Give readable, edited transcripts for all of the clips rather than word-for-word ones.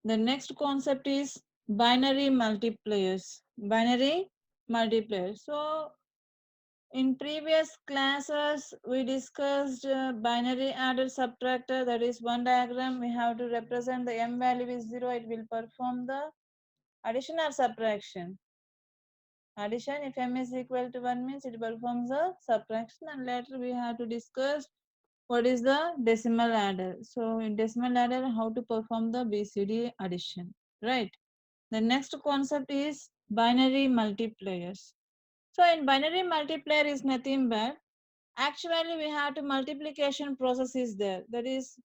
The next concept is binary multipliers. Binary multipliers. So in previous classes, we discussed binary adder subtractor. That is one diagram. We have to represent the m value is 0. It will perform the addition or subtraction. Addition, if m is equal to 1 means it performs the subtraction, and later we have to discuss what is the decimal adder. So in decimal adder, how to perform the BCD addition, right? The next concept is binary multipliers. So in binary multiplier is nothing but actually we have to multiplication process is there, that is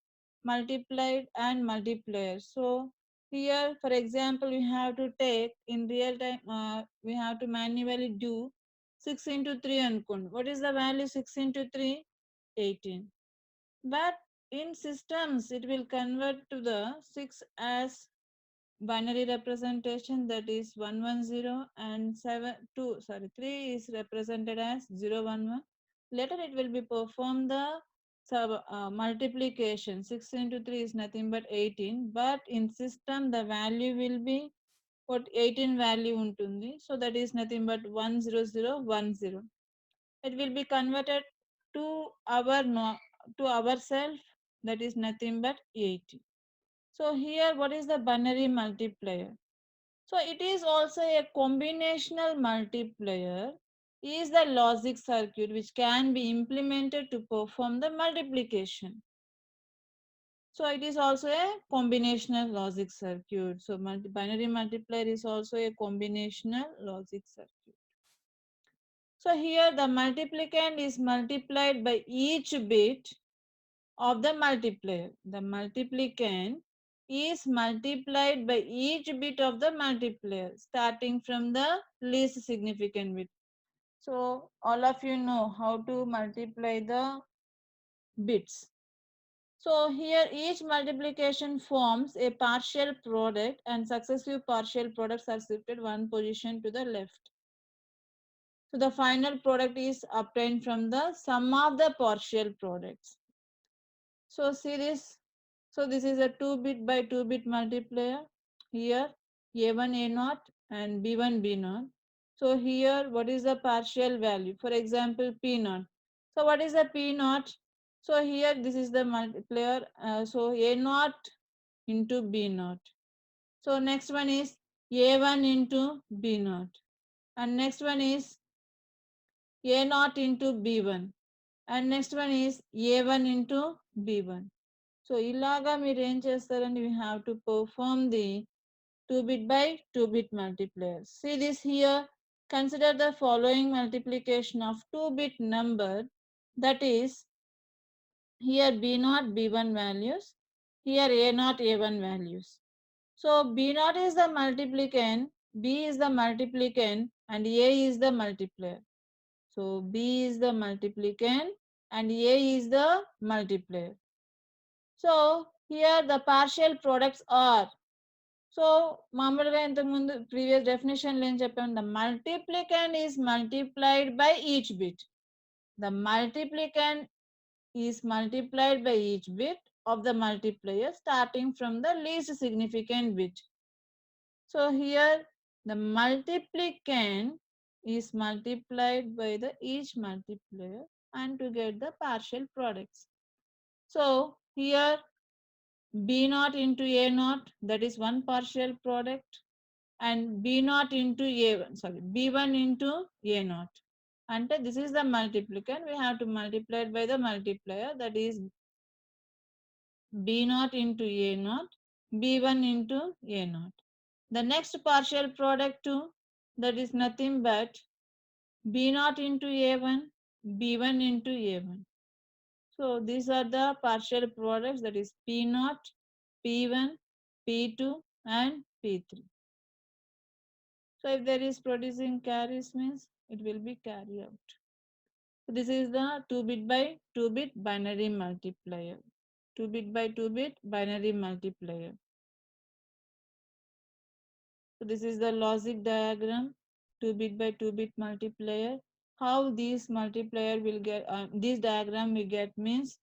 multiplied and multiplier. So here for example we have to take in real time, we have to manually do 6 into 3 అనుకోండి. What is the value 6 into 3? 18. But in systems it will convert to the 6 as binary representation, that is 110, and 3 is represented as 011. Later it will be perform the multiplication. 6 into 3 is nothing but 18, but in system the value will be what 18 value ఉంటుంది. So that is nothing but 10010. It will be converted to our to ourself, that is nothing but 80. So here what is the binary multiplier? So it is also a combinational multiplier is the logic circuit which can be implemented to perform the multiplication. So it is also a combinational logic circuit. So binary multiplier is also a combinational logic circuit. So here the multiplicand is multiplied by each bit of the multiplier. The multiplicand is multiplied by each bit of the multiplier starting from the least significant bit. So all of you know how to multiply the bits. So here each multiplication forms a partial product and successive partial products are shifted one position to the left. So the final product is obtained from the sum of the partial products. So see this. So this is a 2-bit by 2-bit multiplier. Here A1 A0 and B1 B0. So here what is the partial value? For example P0. So what is the P0? So here this is the multiplier. So A0 into B0. So next one is A1 into B0. And next one is A0 into B1. And next one is A1 into B1. So ilaga మీరు ఏం చేస్తారండి, we have to perform the 2-bit by 2-bit multiplier. See this here. Consider the following multiplication of 2-bit number, that is here B0 B1 values, here A0 A1 values. So B0 is the multiplicand, B is the multiplicand, and A is the multiplier. So B is the multiplicand and A is the multiplier. So here the partial products are, so మామూలుగా ఇంతకుముందు previous డెఫినేషన్లో ఏం చెప్పాము, the multiplicand is multiplied by each bit. The multiplicand is multiplied by each bit of the multiplier starting from the least significant bit. So here the multiplicand is multiplied by the each multiplier and to get the partial products. So here B0 into A0, that is one partial product, and B0 into A1, sorry, B1 into A0. And this is the multiplicand. We have to multiply it by the multiplier, that is B0 into A0, B1 into A0. The next partial product too, that is nothing but B0 into A1, B1 into A1. So these are the partial products, that is P0, P1, P2 and P3. So if there is producing carries means it will be carry out. So this is the 2-bit by 2-bit binary multiplier. 2-bit by 2-bit binary multiplier. So this is the logic diagram, 2-bit by 2-bit multiplier. How this multiplier will get, this diagram we get means,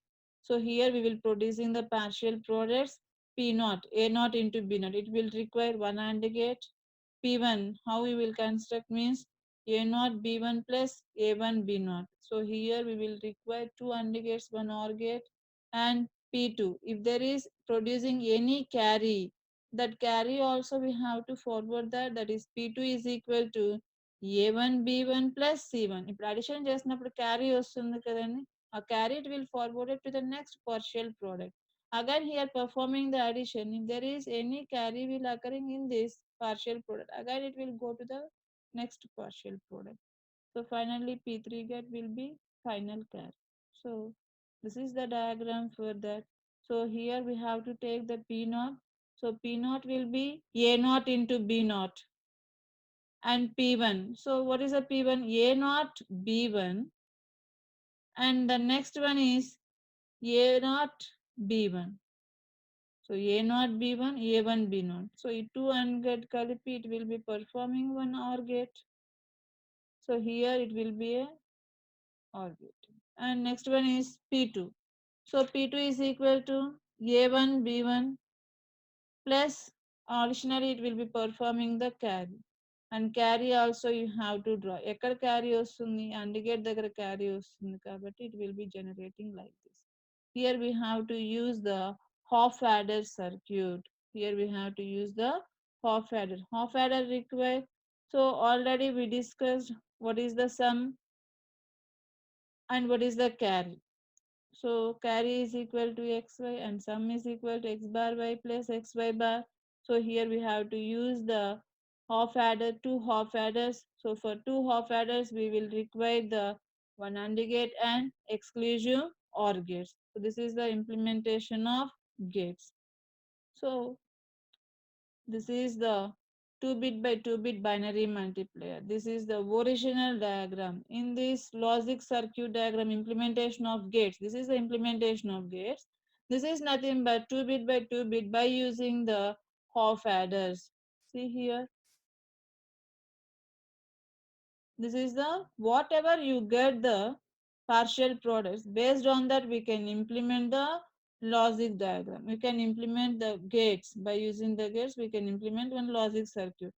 so here we will producing the partial products P naught, A naught into B naught. It will require one AND gate. P1, how we will construct means A naught B1 plus A1 B naught. So here we will require two AND gates, one OR gate, and P2. If there is producing any carry, that carry also we have to forward that is P2 is equal to A1 B1 plus C1. ఇప్పుడు addition చేసినప్పుడు carry వస్తుంది కదండి, ఆ carry it will forward it to the next partial product. Again here performing the addition, if there is any carry will occurring in this partial product, again it will go to the next partial product. So finally P3 get will be final carry. So this is the diagram for that. So here we have to take the P naught. So P naught will be A naught into B naught and P1. So what is a P1? A naught B1, and the next one is A naught B1. So A naught B1, A1 B naught. So two AND gate kalipi, it will be performing one OR gate. So here it will be a OR gate. And next one is P2. So P2 is equal to A1 B1 plus additionally it will be performing the carry. And carry also you have to draw. ఎక్కడ carry వస్తుంది, AND gate దగ్గర carry వస్తుంది కాబట్టి it will be generating like this. Here we have to use the half adder circuit. Here we have to use the half adder. Half adder require. So already we discussed what is the sum and what is the carry. So carry is equal to xy and sum is equal to x bar y plus xy bar. So here we have to use the half adder, two half adders. So for two half adders we will require the one AND gate and exclusive OR gates. So this is the implementation of gates. So this is the 2-bit by 2-bit binary multiplier. This is the original diagram. In this logic circuit diagram implementation of gates, this is the implementation of gates. This is nothing but 2-bit by 2-bit by using the half adders. See here, this is the whatever you get the partial products. Based on that we can implement the logic diagram. We can implement the gates. By using the gates we can implement one logic circuit.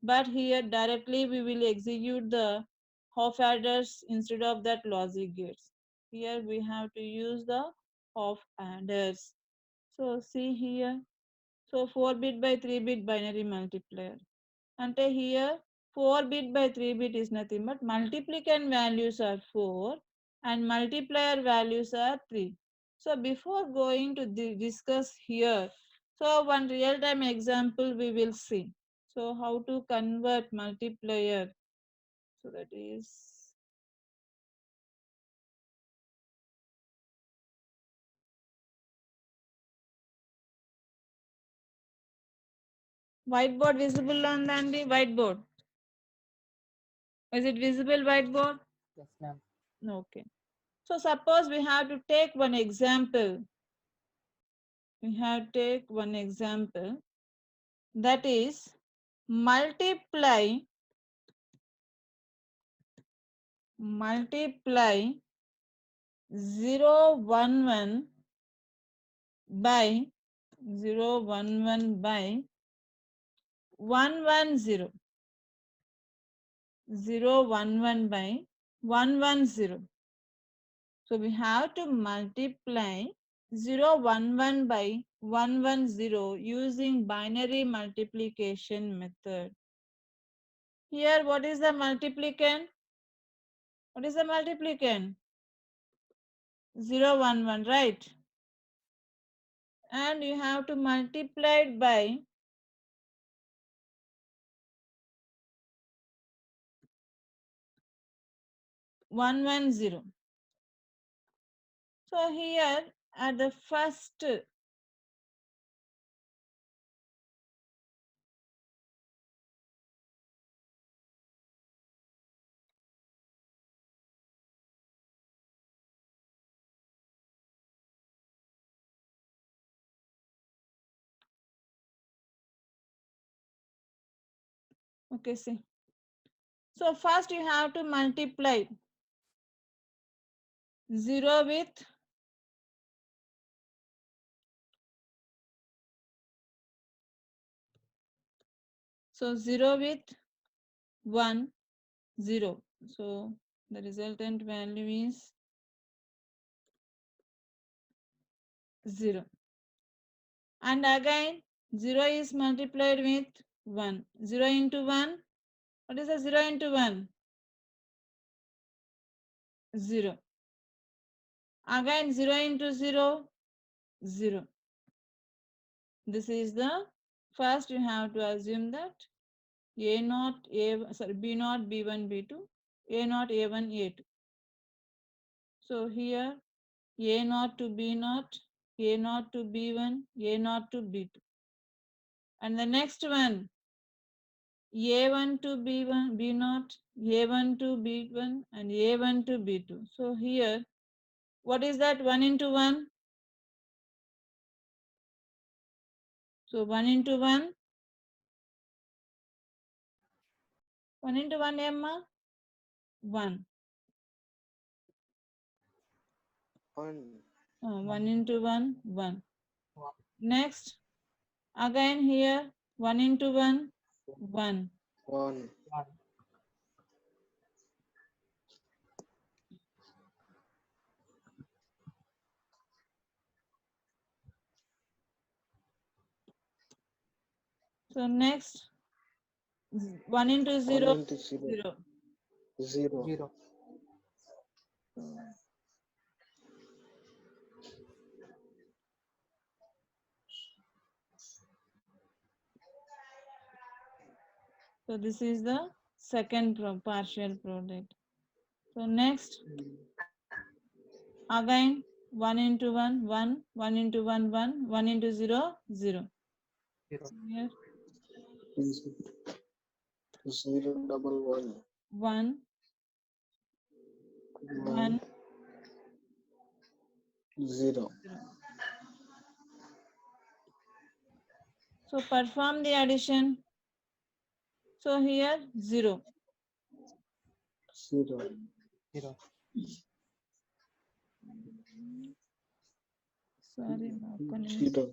But here directly we will execute the half adders instead of that logic gates. Here we have to use the half adders. So see here, so 4-bit by 3-bit binary multiplier. Ante here 4-bit by 3-bit is nothing but multiplicand values are 4 and multiplier values are 3. So before going to discuss here, so one real-time example we will see. So how to convert multiplier. So that is whiteboard visible on the whiteboard. Is it visible whiteboard? Yes, ma'am. Okay. So suppose we have to take one example. We have to take one example, that is multiply 011 by 011 by 110, 011 by 110. So we have to multiply 011 by 110 using binary multiplication method. Here what is the multiplicand? What is the multiplicand? 011, right? And you have to multiply it by 110. So here at the first, okay, see. So first you have to multiply 0 with So 0 with 1, 0. So the resultant value is 0. And again 0 is multiplied with 1. 0 into 1. What is the 0 into 1? 0. Again 0 into 0, 0. This is the first you have to assume that A naught, B naught, B1, B2, A naught, A1, A2. So here A naught to B naught, A naught to B1, A naught to B2. And the next one, A1 to B1, B naught, A1 to B1, and A1 to B2. So here, what is that 1 into 1? So 1 into 1, 1 into 1, Emma? 1. 1 into 1, 1. Next, again here, 1 into 1, 1. 1. So next, 1 into 1 0, into 0. 0. 0. So this is the second partial product. So next, again 1 into 1, 1, 1 into 1, 1, 1 into 0, 0. Here 0 double 1. 1, 1, 0. 0. So perform the addition. So here 0. 0. Sorry, ఒక్క నిమిషం. 0.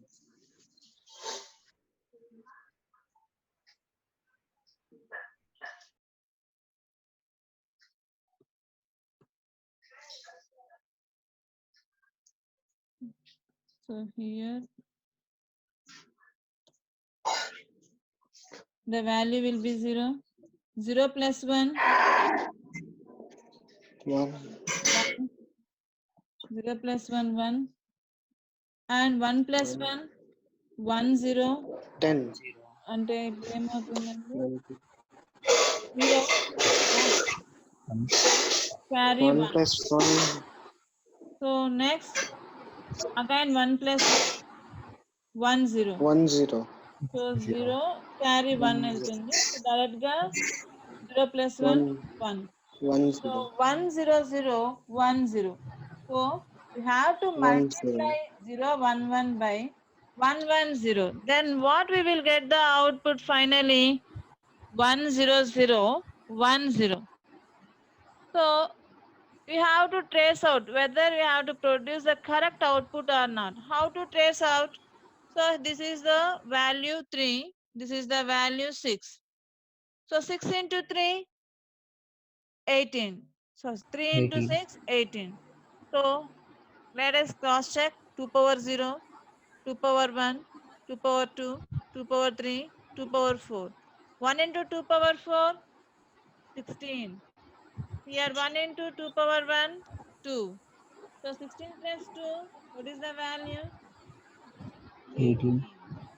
So here the value will be 0. 0 plus 1, 1. 1. 0 plus 1, 1. And 1 plus 1, 1, 0. 10. అంటే ఇప్పుడు ఏమవుతుందండి 90. 0 carry 1 1. plus 1. So next again 1 plus 1, 0. 1 0. So 0 carry 1 వెళ్తుంది. So direct గా 0 plus 1, 1. 1 So 0. 1 0 0 1 0. So we have to 1 multiply 0. 0 1 1 by 1 1 0. Then what we will get the output finally? 1 0 0 1 0. So we have to trace out whether we have to produce the correct output or not. How to trace out? So this is the value 3. This is the value 6. So 6 into 3, 18. So 3 into 6, 18. So let us cross check. 2 power 0, 2 power 1, 2 power 2, 2 power 3, 2 power 4. 1 into 2 power 4, 16. Here 1 into 2 power 1, 2. So 16 plus 2, what is the value? 18.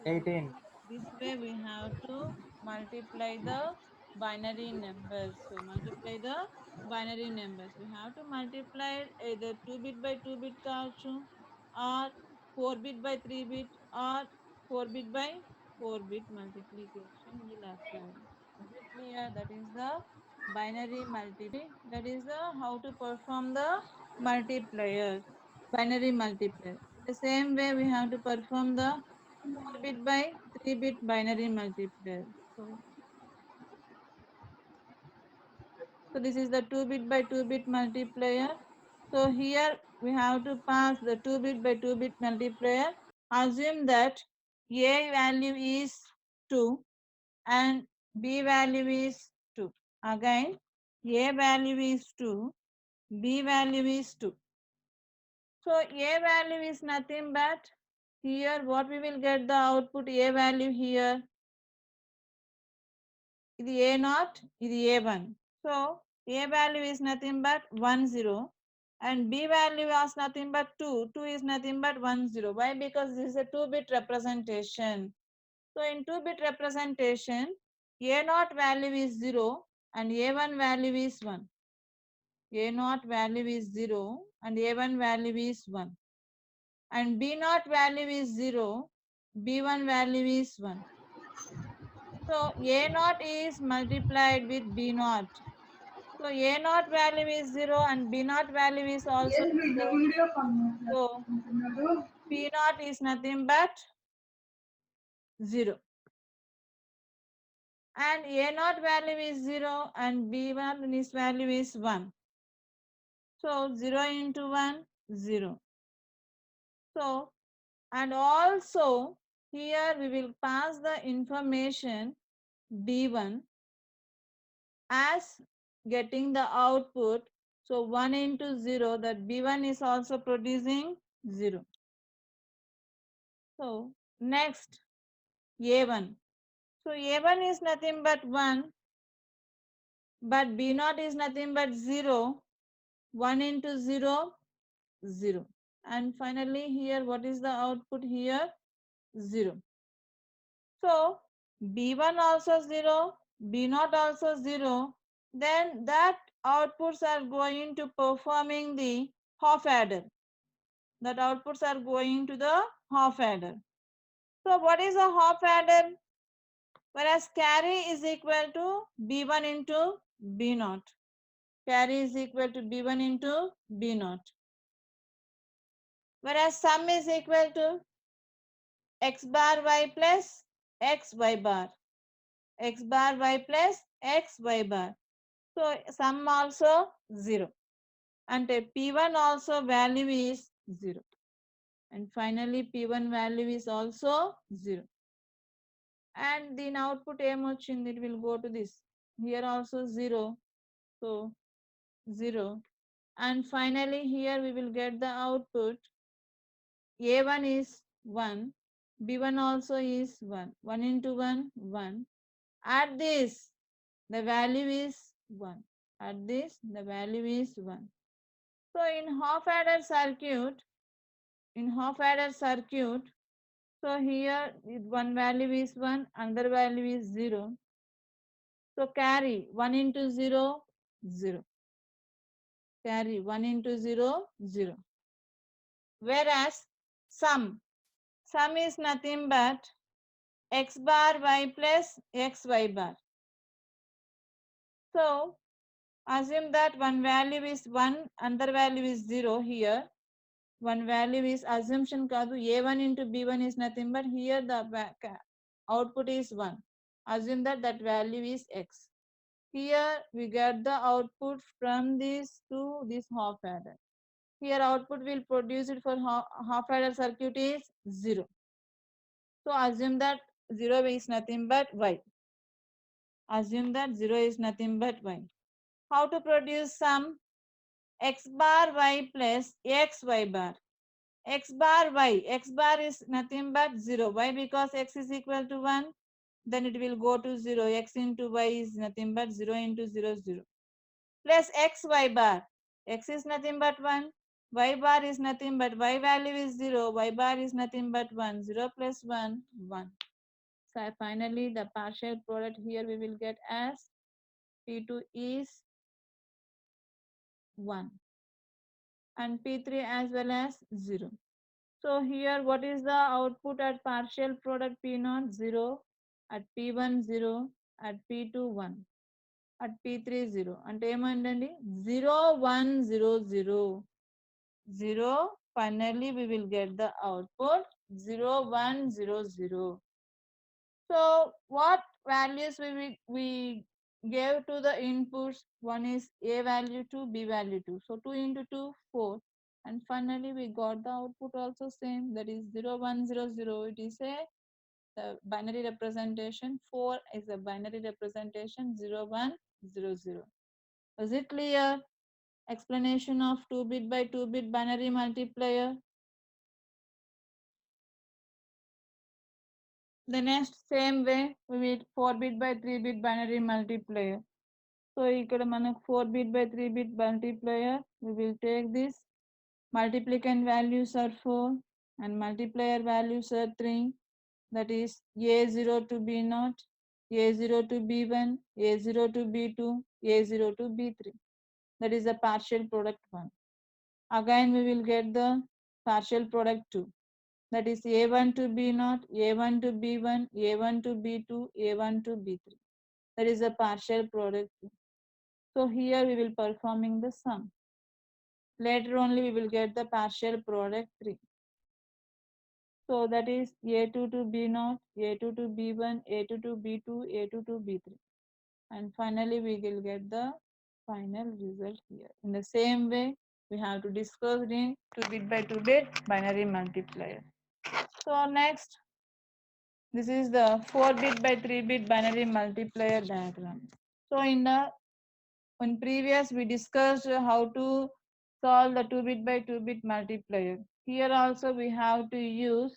So 18. this way we have to multiply the binary numbers. So multiply the binary numbers. We have to multiply either 2 bit by 2 bit కావచ్చు or 4 bit by 3 bit or 4 bit by 4 bit multiplication will occur. Is it clear? That is the binary multiply. That is the how to perform the multiplier, binary multiplier. The same way we have to perform the 4 bit by 3 bit binary multiplier. So this is the 2 bit by 2 bit multiplier. So here we have to pass the 2 bit by 2 bit multiplier. Assume that A value is 2 and B value is 2. Again, A value is 2, B value is 2. So A value is nothing but here what we will get the output A value here. This A naught, this A1. So A value is nothing but 1 0 and B value was nothing but 2. 2 is nothing but 1 0. Why? Because this is a 2-bit representation. So in 2-bit representation, A naught value is 0 and A1 value is 1. A naught value is 0 and A1 value is 1. And B naught value is 0, B1 value is 1. So A naught is multiplied with B naught. So A naught value is 0 and B naught value is also 0. So P naught is nothing but 0. And A naught value is 0 and B1 is value is 1. So 0 into 1, 0. So, and also here we will pass the information B1 as getting the output. So 1 into 0, that B1 is also producing 0. So next A1. So A1 is nothing but 1, but B0 is nothing but 0. 1 into 0, 0. And finally here what is the output here? 0. So B1 also 0, B0 also 0. Then that outputs are going to performing the half adder. That outputs are going to the half adder. So what is a half adder? Whereas carry is equal to B1 into B0. Carry is equal to B1 into B0. Whereas sum is equal to x bar y plus x y bar. X bar y plus x y bar. So sum also 0. And P1 also value is 0. And finally P1 value is also 0. And the output ఏమొచ్చింది, it will go to this. Here also 0. So 0. And finally here we will get the output. A1 is 1. B1 also is 1. 1 into 1, 1. At this, the value is 1. At this, the value is 1. So in half adder circuit, so here one value is 1, another value is 0. So carry 1 into 0, 0. Carry 1 into 0, 0. Whereas sum is nothing but x bar y plus xy bar. So assume that one value is 1, another value is 0 here. One value is assumption కాదు, a1 into b1 is nothing but here the output is 1. Assume that that value is x. Here we get the output from this to this half adder. Here output will produce it for half adder circuit is 0. So assume that 0 is nothing but y. Assume that 0 is nothing but y. How to produce sum? X bar y plus xy bar. X bar y. X bar is nothing but 0. Why? Because x is equal to 1. Then it will go to 0. X into y is nothing but 0 into 0, 0. Plus xy bar. X is nothing but 1. Y bar is nothing but y value is 0. Y bar is nothing but 1. 0 plus 1, 1. So finally the partial product here we will get as P2 is 1 and P3 as well as 0. So here what is the output at partial product P0? 0, at P1 0, at P2 1, at P3 0. అంటే ఏమండి 0 1 0 0 0. Finally we will get the output 0 1 0 0. So what values we gave to the inputs? One is a value 2, b value 2. So 2 into 2, 4. And finally we got the output also same, that is 0 1 0 0. It is a binary representation, 4 is a binary representation, 0 1 0 0. Is it clear? Explanation of 2-bit by 2-bit binary multiplier. The next same way we will 4-bit by 3-bit binary multiplier. So ikkada manaku 4-bit by 3-bit multiplier. We will take this multiplicand values are 4 and multiplier values are 3. That is A0 to B0, A0 to B1, A0 to B2, A0 to B3. That is the partial product 1. Again we will get the partial product 2. That is A1 to B0, A1 to B1, A1 to B2, A1 to B3. That is the partial product 2. So here we will performing the sum. Later only we will get the partial product 3. So that is A2 to B0, A2 to B1, A2 to B2, A2 to B3. And finally we will get the final result here. In the same way, we have to discuss in 2-bit by 2-bit binary multiplier. So next, this is the 4-bit by 3-bit binary multiplier diagram. So in previous we discussed how to solve the 2-bit by 2-bit multiplier. Here also we have to use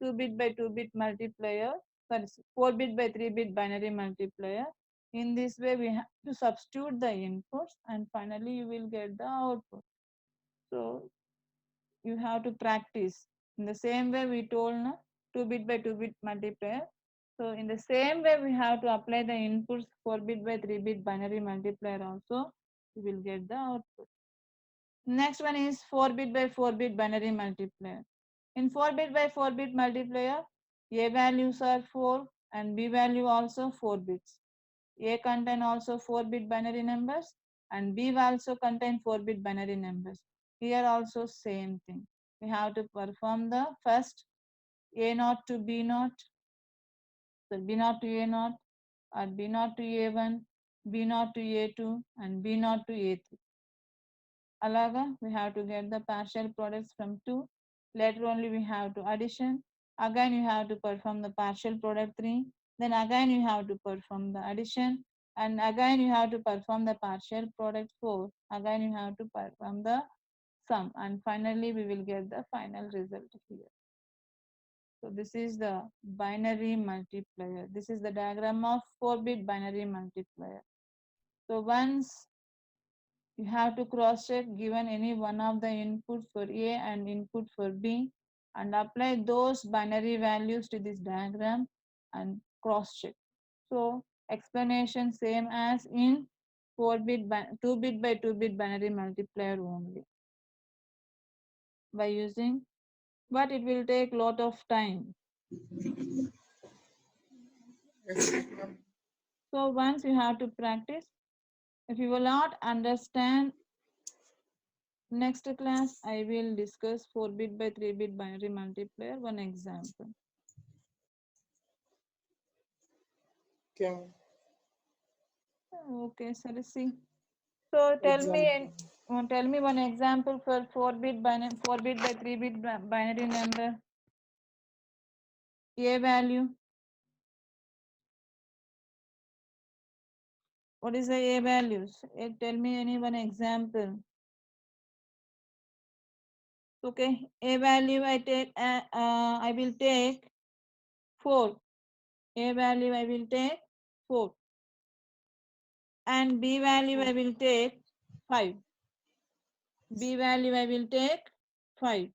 2-bit by 2-bit multiplier, sorry, 4-bit by 3-bit binary multiplier. In this way, we have to substitute the inputs and finally you will get the output. So you have to practice. In the same way we told 2-bit by 2-bit multiplier. So in the same way we have to apply the inputs 4-bit by 3-bit binary multiplier also. We will get the output. Next one is 4-bit by 4-bit binary multiplier. In 4-bit by 4-bit multiplier, A values are 4 and B value also 4 bits. A contain also 4-bit binary numbers and B also contain 4-bit binary numbers. Here also same thing. We have to perform the first A0 to B0, so B0 to A0 or B0 to A1, B0 to A2 and B0 to A3. Alaga, we have to get the partial products from 2. Later only we have to addition. Again you have to perform the partial product 3. Then again you have to perform the addition. And again you have to perform the partial product 4. Again you have to perform the sum. And finally we will get the final result here. So this is the binary multiplier. This is the diagram of 4-bit binary multiplier. So once you have to cross check given any one of the input for A and input for B and apply those binary values to this diagram and cross check. So explanation same as in 2-bit by 2-bit binary multiplier only by using, but it will take lot of time. So once you have to practice, if you will not understand, next class I will discuss 4-bit by 3-bit binary multiplier, one example. Okay. Okay, Sarasi. So tell me one example for 4-bit binary, 4-bit by 3-bit binary number. A value. What is the A values? Tell me any one example. Okay, A value I will take 4. A value I will take 4. And B value I will take 5. B value I will take 5.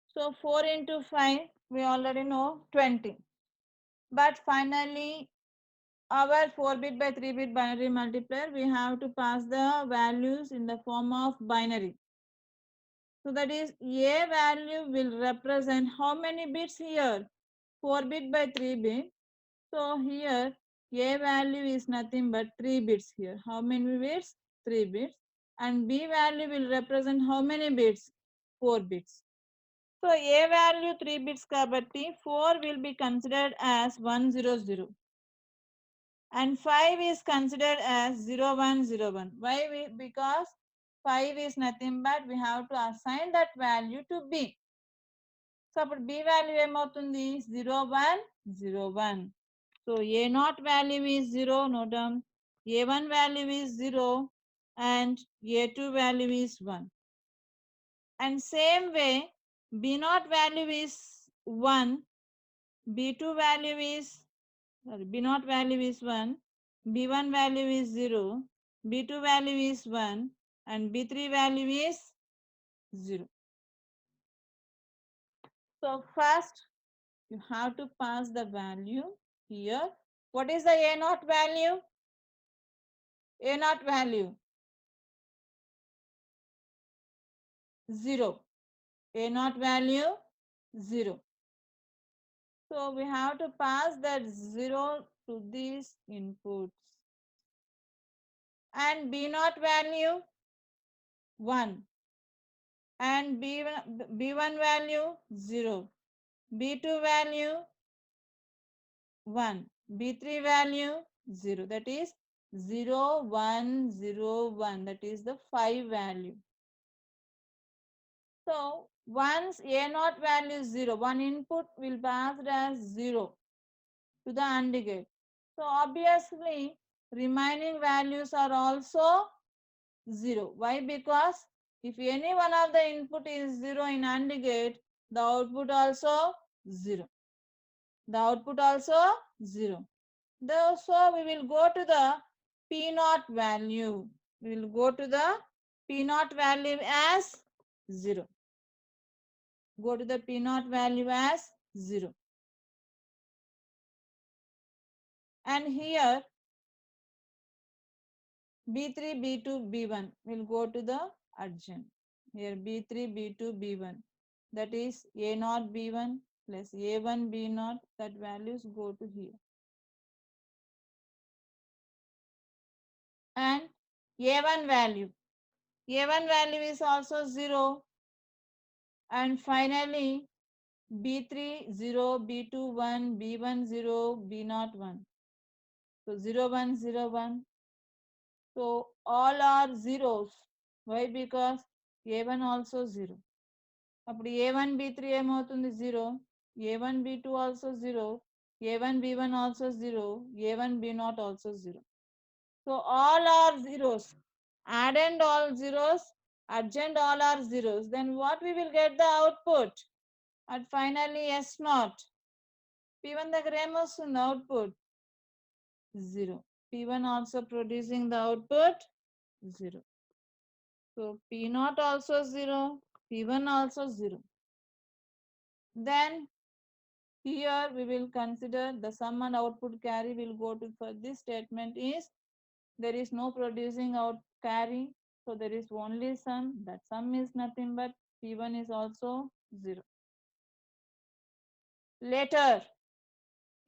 So 4 into 5, we already know 20. But finally, our 4-bit by 3-bit binary multiplier, we have to pass the values in the form of binary. So that is A value will represent how many bits here? 4-bit by 3-bit. So here A value is nothing but 3 bits here. How many bits? 3 bits. And B value will represent how many bits? 4 bits. So A value 3 bits kabatti 4 will be considered as 100 and 5 is considered as 0101. Why? Because 5 is nothing but we have to assign that value to B. So అప్పుడు B value ఏమవుతుంది 0 1 0 1. So A0 value is 0, note down. A1 value is 0 and A2 value is 1. And same way B0 value is 1, B2 value is B0 value is 1, B1 value is 0, B2 value is 1 and B3 value is 0. So first you have to pass the value here. What is the A0 value? A0 value 0. A0 value 0. So we have to pass that 0 to these inputs. And B0 value 1 and B1 value 0, B2 value 1, B3 value 0. That is 0 1 0 1. That is the 5 value. So once A0 value is 0, one input will pass as 0 to the AND gate. So obviously remaining values are also 0. Why? Because if any one of the input is 0 in AND gate, the output also 0. The output also 0. So we will go to the P0 value. We will go to the P0 value as 0. Go to the P0 value as 0. And here B3, B2, B1 will go to the adjoint. Here B3, B2, B1. That is A0, B1 plus A1, B0. That values go to here. And A1 value. A1 value is also 0. And finally B3 0, B2 1, B1 0, B0 1. So 0 1 0 1. So all are zeros. Why? Because A1 also 0. అప్పుడు A1 B3 ఏమవుతుంది 0, A1 B2 also 0, A1 B1 also 0, A1 B0 also 0. So all are zeros. Addend all zeros, adjoint all are zeros. Then what we will get the output? And finally S0. P1 దగ్గర ఏమొస్తుంది output 0. P1 also producing the output 0. So P0 also 0, P1 also 0. Then here we will consider the sum and output carry will go to, for this statement is there is no producing out carry, so there is only sum. That sum is nothing but P1 is also 0. Later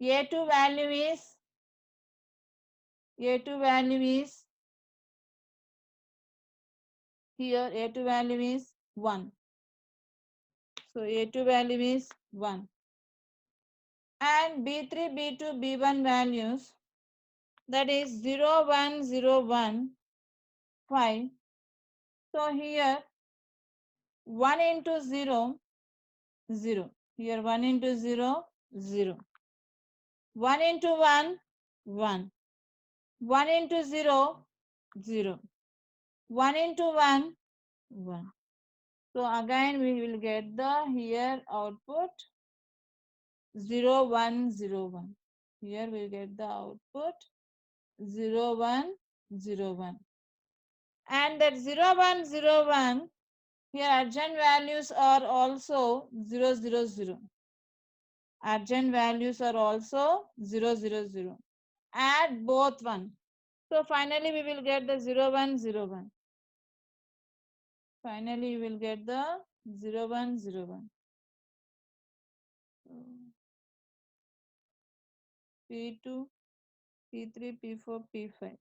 A2 value is here A2 value is 1. So A2 value is 1. And B3, B2, B1 values, that is 0 1 0 1 5. So here 1 into 0 0. Here 1 into 0 0. 1 into 1 1. 1 into 0 0. 1 into 1 1. So again we will get the here output 0 1 0 1. Here we will get the output 0 1 0 1. And that 0 1 0 1, here adjoint values are also 0 0 0. Adjoint values are also 0 0 0. Add both 1. So finally we will get the 0 1 0 1. Finally you will get the 0 1 0 1. P2, P3, P4, P5.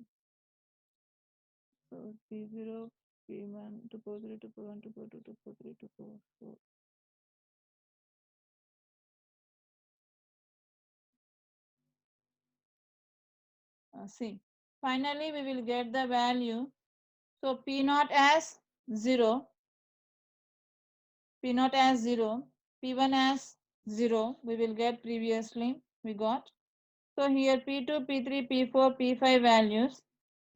So P0, P1, 243, 241, 242, 243, 244. See, finally we will get the value. So P0 as 0, P0 as 0, P1 as 0, we will get previously, we got. So here P2, P3, P4, P5 values,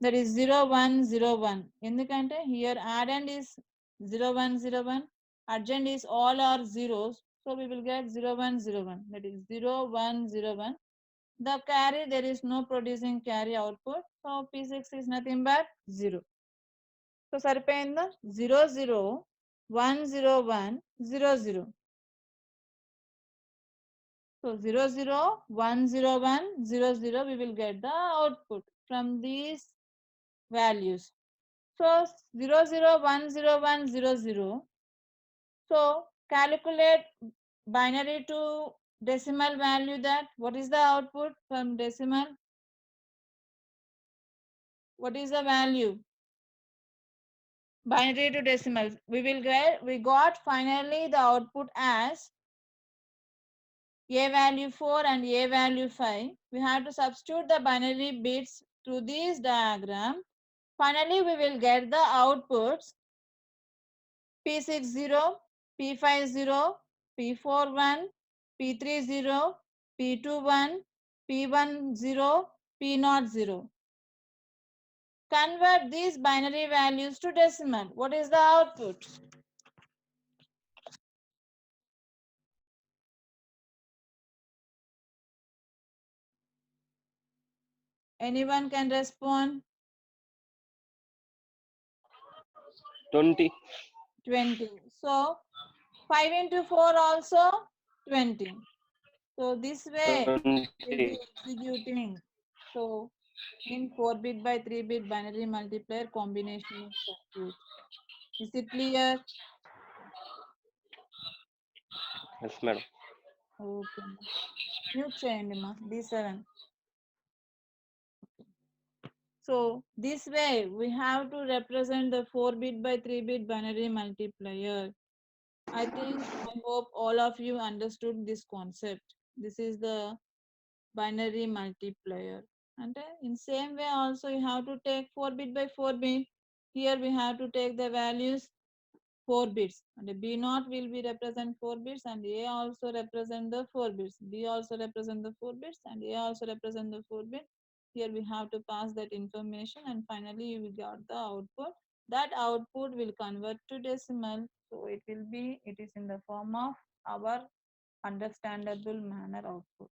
that is 0, 1, 0, 1. ఎందుకంటే here addend is 0, 1, 0, 1. Adjacent is all are zeros. So we will get 0, 1, 0, 1. That is 0, 1, 0, 1. The carry, there is no producing carry output. So P6 is nothing but 0. So సరిపోయిందా 0, 0, 1, 0, 1, 0, 0. So 0, 0, 1, 0, 1, 0, 0, we will get the output from these values. So 0, 0, 1, 0, 1, 0, 0. So calculate binary to decimal value that. What is the output from decimal? What is the value? Binary to decimal. We got finally the output as a value 4 and a value 5. We have to substitute the binary bits to this diagram. Finally, we will get the outputs P60, P50, P41, P30, P21, P10, P00. Convert these binary values to decimal. What is the output? Anyone can respond? 20. 20. So 5 into 4 also 20. So this way we'll 20. be executing. So in 4-bit by 3-bit binary multiplier combination circuit. Is it clear? Yes, madam. Okay. Mute చేయండి మా D7. So this way we have to represent the 4-bit by 3-bit binary multiplier. I think, I hope all of you understood this concept. This is the binary multiplier. And in same way also you have to take 4-bit by 4-bit. Here we have to take the values 4 bits, and B naught will be represent 4 bits, and A also represent the 4 bits. B also represent the 4 bits, and A also represent the 4 bit. Here we have to pass that information, and finally you will get the output. That output will convert to decimal, so it is in the form of our understandable manner output.